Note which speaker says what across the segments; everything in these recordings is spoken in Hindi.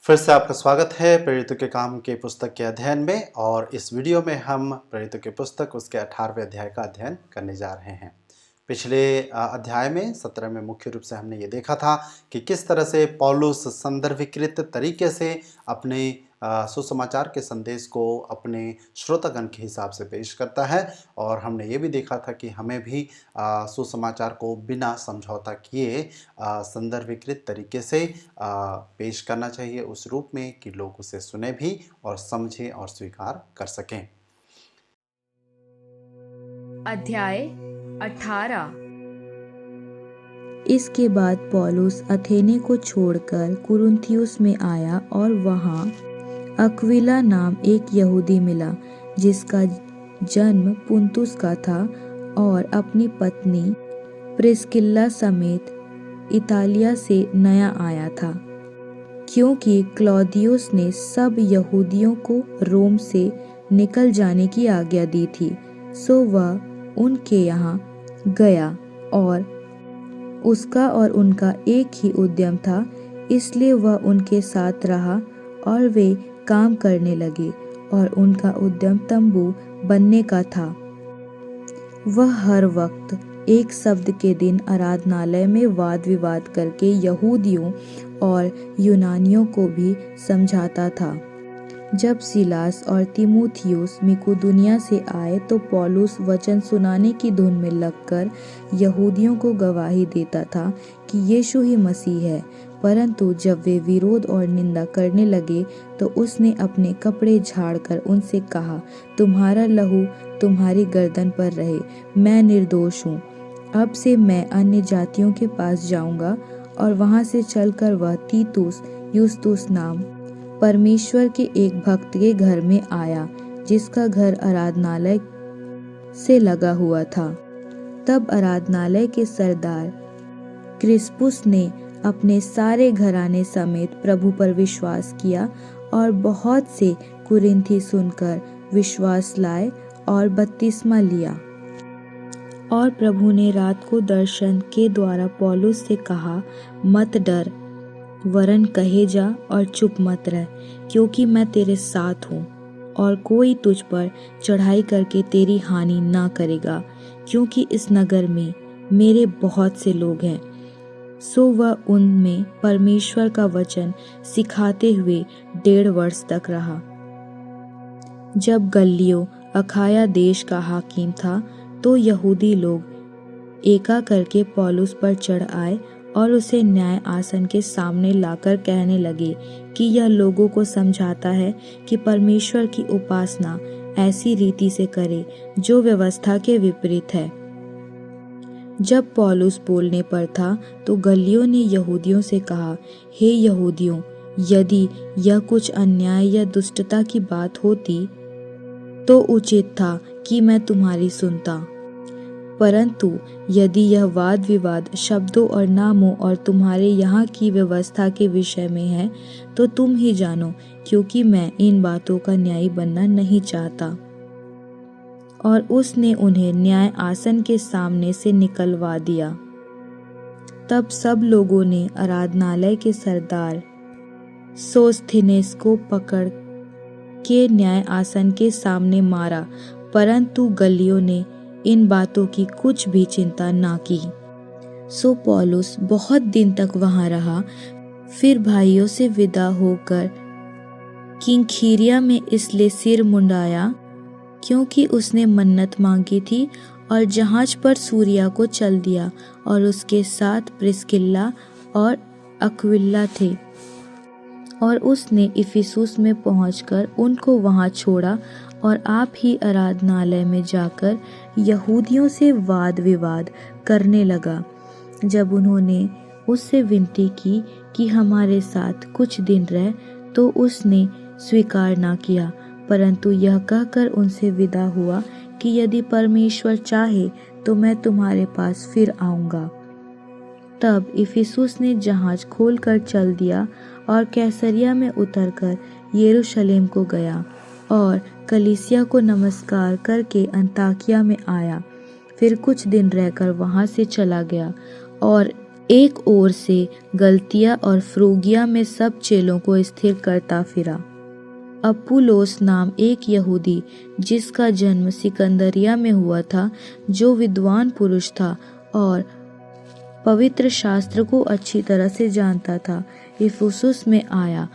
Speaker 1: फिर से आपका स्वागत है प्रेरितों के काम के पुस्तक के अध्ययन में। और इस वीडियो में हम प्रेरितों की पुस्तक उसके 18वें अध्याय का अध्ययन करने जा रहे हैं। पिछले अध्याय में 17 में मुख्य रूप से हमने ये देखा था कि किस तरह से पौलुस संदर्भिकृत तरीके से अपने सुसमाचार के संदेश को अपने श्रोतागण के हिसाब से पेश करता है। और हमने ये भी देखा था कि हमें भी सुसमाचार को बिना समझौता किए संदर्भिकृत तरीके से पेश करना चाहिए, उस रूप में कि लोग उसे सुने भी और समझें और स्वीकार कर सकें।
Speaker 2: अध्याय 18।
Speaker 3: इसके बाद पौलुस अथेने को छोड़कर कुरिन्थियुस में आया और वहाँ अक्विला नाम एक यहूदी मिला, जिसका जन्म पुन्तुस का था और अपनी पत्नी प्रिस्किल्ला समेत इतालिया से नया आया था, क्योंकि क्लौदियुस ने सब यहूदियों को रोम से निकल जाने की आज्ञा दी थी। सो वह उनके यहाँ गया और उसका और उनका एक ही उद्यम था, इसलिए वह उनके साथ रहा और वे काम करने लगे और उनका उद्यम तंबू बनने का था। वह हर वक्त एक शब्द के दिन आराधनालय में वाद विवाद करके यहूदियों और यूनानियों को भी समझाता था। जब सिलास और तीमुथियुस मिकुदुनिया से आए तो पौलुस वचन सुनाने की धुन में लगकर यहूदियों को गवाही देता था कि यीशु ही मसीह है। परंतु जब वे विरोध और निंदा करने लगे तो उसने अपने कपड़े झाड़कर उनसे कहा, तुम्हारा लहू तुम्हारी गर्दन पर रहे, मैं निर्दोष हूँ। अब से मैं अन्य जातियों के पास जाऊंगा। और वहां से चलकर वह तीतुस युस्तुस नाम परमेश्वर के एक भक्त के घर में आया, जिसका घर आराधनालय से लगा हुआ था। तब आराधनालय के सरदार क्रिस्पुस ने अपने सारे घराने समेत प्रभु पर विश्वास किया और बहुत से कुरिन्थी सुनकर विश्वास लाए और बपतिस्मा लिया। और प्रभु ने रात को दर्शन के द्वारा पौलुस से कहा, मत डर, वरन कहे जा और चुप मत रह, क्योंकि मैं तेरे साथ हूँ और कोई तुझ पर चढ़ाई करके तेरी हानि ना करेगा, क्योंकि इस नगर में मेरे बहुत से लोग हैं। सो वह उनमें परमेश्वर का वचन सिखाते हुए 1.5 वर्ष तक रहा। जब गल्लियो अखाया देश का हाकिम था तो यहूदी लोग एका करके पौलुस पर चढ़ आए और उसे न्याय आसन के सामने लाकर कहने लगे कि यह लोगों को समझाता है कि परमेश्वर की उपासना ऐसी रीति से करे जो व्यवस्था के विपरीत है। जब पौलुस बोलने पर था तो गल्लियो ने यहूदियों से कहा, हे यहूदियों, यदि यह कुछ अन्याय या दुष्टता की बात होती तो उचित था कि मैं तुम्हारी सुनता, परंतु यदि यह वाद विवाद शब्दों और नामों और तुम्हारे यहाँ की व्यवस्था के विषय में है तो तुम ही जानो, क्योंकि मैं इन बातों का न्यायी बनना नहीं चाहता। और उसने उन्हें न्याय आसन के सामने से निकलवा दिया। तब सब लोगों ने आराधनालय के सरदार सोस्थिनेस को पकड़ के न्याय आसन के सामने मारा, परंतु गल्लियो ने इन बातों की कुछ भी चिंता ना की। सो पौलुस बहुत दिन तक वहां रहा। फिर भाइयों से विदा होकर किंखिरिया में इसलिए सिर मुंडाया क्योंकि उसने मन्नत मांगी थी, और जहाज पर सूरिया को चल दिया और उसके साथ प्रिस्किल्ला और अक्विला थे। और उसने इफिसुस में पहुंचकर उनको वहां छोड़ा और आप ही आराधनालय में जाकर यहूदियों से वाद विवाद करने लगा। जब उन्होंने उससे विनती की कि हमारे साथ कुछ दिन रह, तो उसने स्वीकार ना किया, परंतु यह कहकर उनसे विदा हुआ कि यदि परमेश्वर चाहे तो मैं तुम्हारे पास फिर आऊंगा। तब इफिसुस ने जहाज खोलकर चल दिया और कैसरिया में उतरकर यरूशलेम को गया और कलीसिया को नमस्कार करके अंताकिया में आया। फिर कुछ दिन रहकर वहां से चला गया और एक ओर से गलतिया और फ्रूगिया में सब चेलों को स्थिर करता फिरा। अपुल्लोस नाम एक यहूदी, जिसका जन्म सिकंदरिया में हुआ था, जो विद्वान पुरुष था और पवित्र शास्त्र को अच्छी तरह से जानता था, इफिसुस में आया।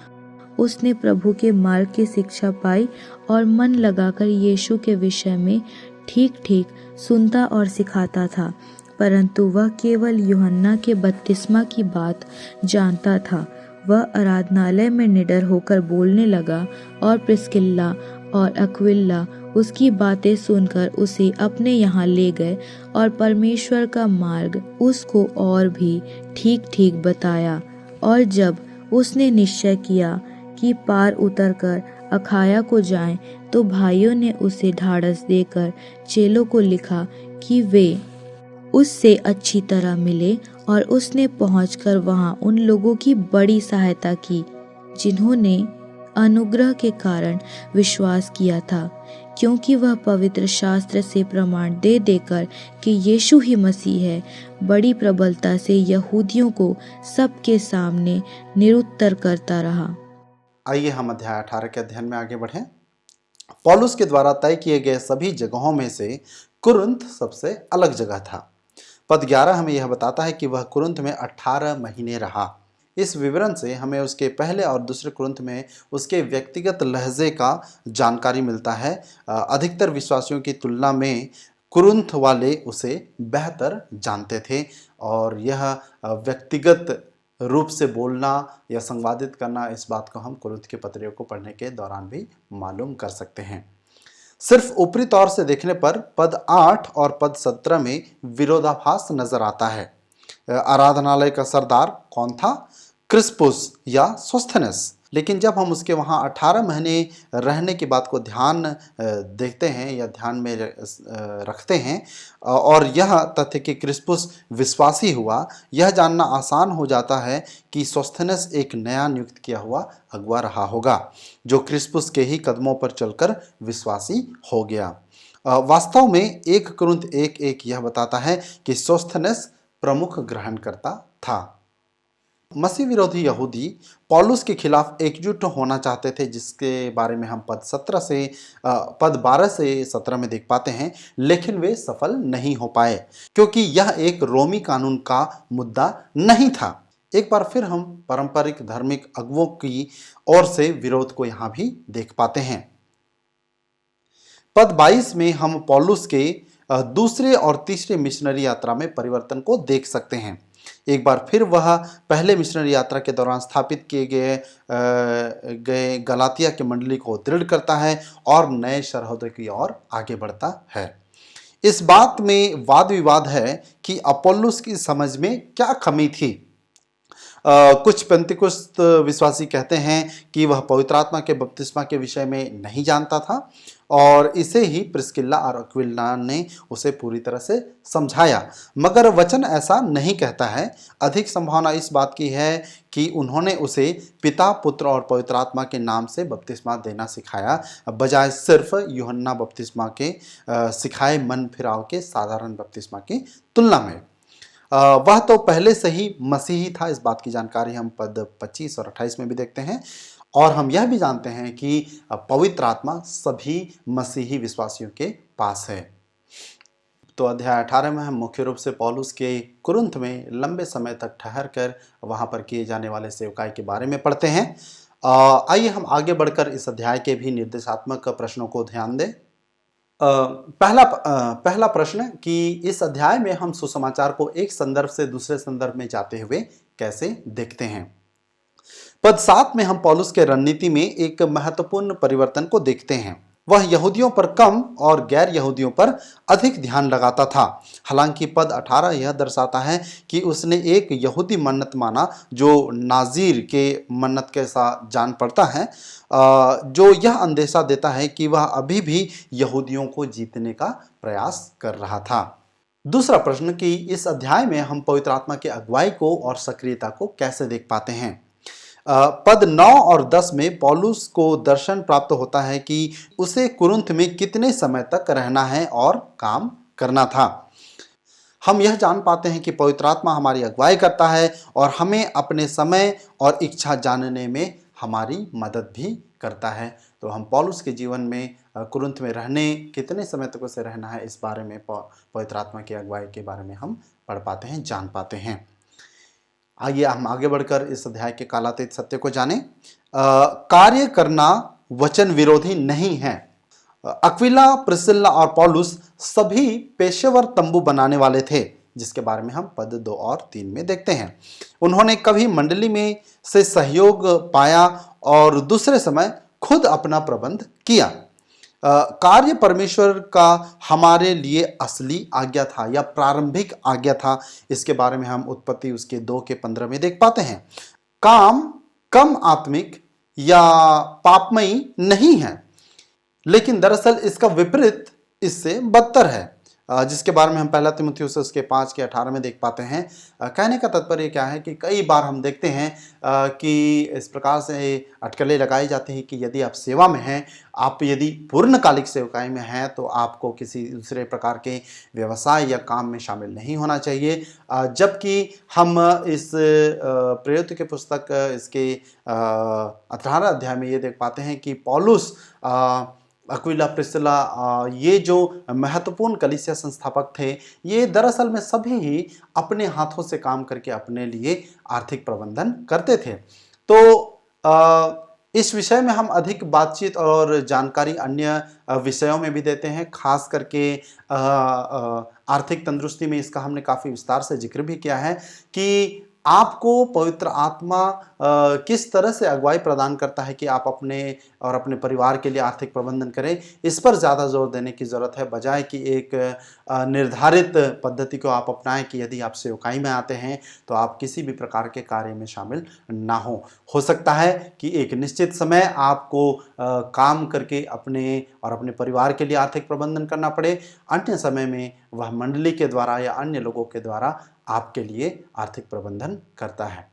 Speaker 3: उसने प्रभु के मार्ग की शिक्षा पाई और मन लगाकर यीशु के विषय में ठीक ठीक सुनता और सिखाता था, परंतु वह केवल यूहन्ना के बपतिस्मा की बात जानता था। वह आराधनालय में निडर होकर बोलने लगा और प्रिस्किल्ला और अक्विला उसकी बातें सुनकर उसे अपने यहाँ ले गए और परमेश्वर का मार्ग उसको और भी ठीक ठीक बताया। और जब उसने निश्चय किया कि पार उतरकर अखाया को जाएं, तो भाइयों ने उसे ढाढ़स देकर चेलों को लिखा कि वे उससे अच्छी तरह मिले, और उसने पहुंचकर वहां उन लोगों की बड़ी सहायता की जिन्होंने अनुग्रह के कारण विश्वास किया था, क्योंकि वह पवित्र शास्त्र से प्रमाण दे देकर कि यीशु ही मसीह है, बड़ी प्रबलता से यहूदियों को सबके सामने निरुत्तर करता रहा।
Speaker 1: आइए हम अध्याय 18 के अध्ययन में आगे बढ़ें। पौलुस के द्वारा तय किए गए सभी जगहों में से कुरिन्थ सबसे अलग जगह था। पद 11 हमें यह बताता है कि वह कुरिन्थ में 18 महीने रहा। इस विवरण से हमें उसके पहले और दूसरे कुरिन्थ में उसके व्यक्तिगत लहजे का जानकारी मिलता है। अधिकतर विश्वासियों की तुलना में कुरिन्थ वाले उसे बेहतर जानते थे, और यह व्यक्तिगत रूप से बोलना या संवादित करना, इस बात को हम कुरिन्थ के पत्रियों को पढ़ने के दौरान भी मालूम कर सकते हैं। सिर्फ ऊपरी तौर से देखने पर पद 8 और पद 17 में विरोधाभास नजर आता है। आराधनालय का सरदार कौन था? क्रिस्पुस या सोस्थेनेस। लेकिन जब हम उसके वहाँ 18 महीने रहने की बात को ध्यान देखते हैं या ध्यान में रखते हैं, और यह तथ्य कि क्रिस्पुस विश्वासी हुआ, यह जानना आसान हो जाता है कि सोस्थेनेस एक नया नियुक्त किया हुआ अगुआ रहा होगा, जो क्रिस्पुस के ही कदमों पर चलकर विश्वासी हो गया। वास्तव में 1 कुरिन्थ 1:1 यह बताता है कि सोस्थेनेस प्रमुख ग्रहणकर्ता था। मसीह विरोधी यहूदी पौलुस के खिलाफ एकजुट होना चाहते थे, जिसके बारे में हम पद 12 से 17 में देख पाते हैं, लेकिन वे सफल नहीं हो पाए क्योंकि यह एक रोमी कानून का मुद्दा नहीं था। एक बार फिर हम पारंपरिक धार्मिक अगुवों की ओर से विरोध को यहाँ भी देख पाते हैं। पद 22 में हम पौलुस के दूसरे और तीसरे मिशनरी यात्रा में परिवर्तन को देख सकते हैं। एक बार फिर वह पहले मिशनरी यात्रा के दौरान स्थापित किए गए गलातिया के मंडली को दृढ़ करता है और नए सरहदों की ओर आगे बढ़ता है। इस बात में वाद विवाद है कि अपोल्लोस की समझ में क्या कमी थी। कुछ पेंतिकुस्त विश्वासी कहते हैं कि वह पवित्र आत्मा के बपतिस्मा के विषय में नहीं जानता था, और इसे ही प्रिस्किल्ला और अक्विला ने उसे पूरी तरह से समझाया, मगर वचन ऐसा नहीं कहता है। अधिक संभावना इस बात की है कि उन्होंने उसे पिता, पुत्र और पवित्र आत्मा के नाम से बपतिस्मा देना सिखाया, बजाय सिर्फ यूहन्ना बपतिस्मा के सिखाए मन फिराव के साधारण बपतिस्मा की तुलना में। वह तो पहले से ही मसीही था, इस बात की जानकारी हम पद 25 और 28 में भी देखते हैं। और हम यह भी जानते हैं कि पवित्र आत्मा सभी मसीही विश्वासियों के पास है। तो अध्याय 18 में हम मुख्य रूप से पौलुस के कुरिन्थ में लंबे समय तक ठहर कर वहाँ पर किए जाने वाले सेवकाई के बारे में पढ़ते हैं। आइए हम आगे बढ़कर इस अध्याय के भी निर्देशात्मक प्रश्नों को ध्यान दें। पहला प्रश्न कि इस अध्याय में हम सुसमाचार को एक संदर्भ से दूसरे संदर्भ में जाते हुए कैसे देखते हैं। पद 7 में हम पौलुस के रणनीति में एक महत्वपूर्ण परिवर्तन को देखते हैं। वह यहूदियों पर कम और गैर यहूदियों पर अधिक ध्यान लगाता था। हालांकि पद 18 यह दर्शाता है कि उसने एक यहूदी मन्नत माना जो नाजीर के मन्नत के साथ जान पड़ता है, जो यह अंदेशा देता है कि वह अभी भी यहूदियों को जीतने का प्रयास कर रहा था। दूसरा प्रश्न कि इस अध्याय में हम पवित्र आत्मा की अगुवाई को और सक्रियता को कैसे देख पाते हैं। पद 9 और 10 में पौलुस को दर्शन प्राप्त होता है कि उसे कुरिन्थ में कितने समय तक रहना है और काम करना था। हम यह जान पाते हैं कि पवित्र आत्मा हमारी अगुवाई करता है और हमें अपने समय और इच्छा जानने में हमारी मदद भी करता है। तो हम पौलुस के जीवन में कुरिन्थ में रहने कितने समय तक उसे रहना है, इस बारे में पवित्र आत्मा की अगुवाई के बारे में हम पढ़ पाते हैं, जान पाते हैं। आइए हम आगे बढ़कर इस अध्याय के कालातीत सत्य को जानें। कार्य करना वचन विरोधी नहीं है। अक्विला, प्रिस्किल्ला और पौलुस सभी पेशेवर तंबू बनाने वाले थे, जिसके बारे में हम पद 2 और 3 में देखते हैं। उन्होंने कभी मंडली में से सहयोग पाया और दूसरे समय खुद अपना प्रबंध किया। कार्य परमेश्वर का हमारे लिए असली आज्ञा था या प्रारंभिक आज्ञा था। इसके बारे में हम उत्पत्ति उसके 2 के 15 में देख पाते हैं। काम कम आत्मिक या पापमयी नहीं है, लेकिन दरअसल इसका विपरीत इससे बदतर है, जिसके बारे में हम पहला तीमुथियुस उसके 5 के 18 में देख पाते हैं। कहने का तात्पर्य क्या है कि कई बार हम देखते हैं कि इस प्रकार से अटकलें लगाई जाती हैं कि यदि आप सेवा में हैं, आप यदि पूर्णकालिक सेवकाई में हैं, तो आपको किसी दूसरे प्रकार के व्यवसाय या काम में शामिल नहीं होना चाहिए। जबकि हम इस प्रेरित के पुस्तक इसके 18 अध्याय में ये देख पाते हैं कि पौलुस, अक्विला, प्रिस्किल्ला, ये जो महत्वपूर्ण कलीसिया संस्थापक थे, ये दरअसल में सभी ही अपने हाथों से काम करके अपने लिए आर्थिक प्रबंधन करते थे। तो इस विषय में हम अधिक बातचीत और जानकारी अन्य विषयों में भी देते हैं। खास करके आर्थिक तंदुरुस्ती में इसका हमने काफ़ी विस्तार से जिक्र भी किया है कि आपको पवित्र आत्मा किस तरह से अगुवाई प्रदान करता है कि आप अपने और अपने परिवार के लिए आर्थिक प्रबंधन करें। इस पर ज़्यादा जोर देने की ज़रूरत है, बजाय कि एक निर्धारित पद्धति को आप अपनाएं कि यदि आप सेवकाई में आते हैं तो आप किसी भी प्रकार के कार्य में शामिल ना हो सकता है कि एक निश्चित समय आपको काम करके अपने और अपने परिवार के लिए आर्थिक प्रबंधन करना पड़े, अन्य समय में वह मंडली के द्वारा या अन्य लोगों के द्वारा आपके लिए आर्थिक प्रबंधन करता है।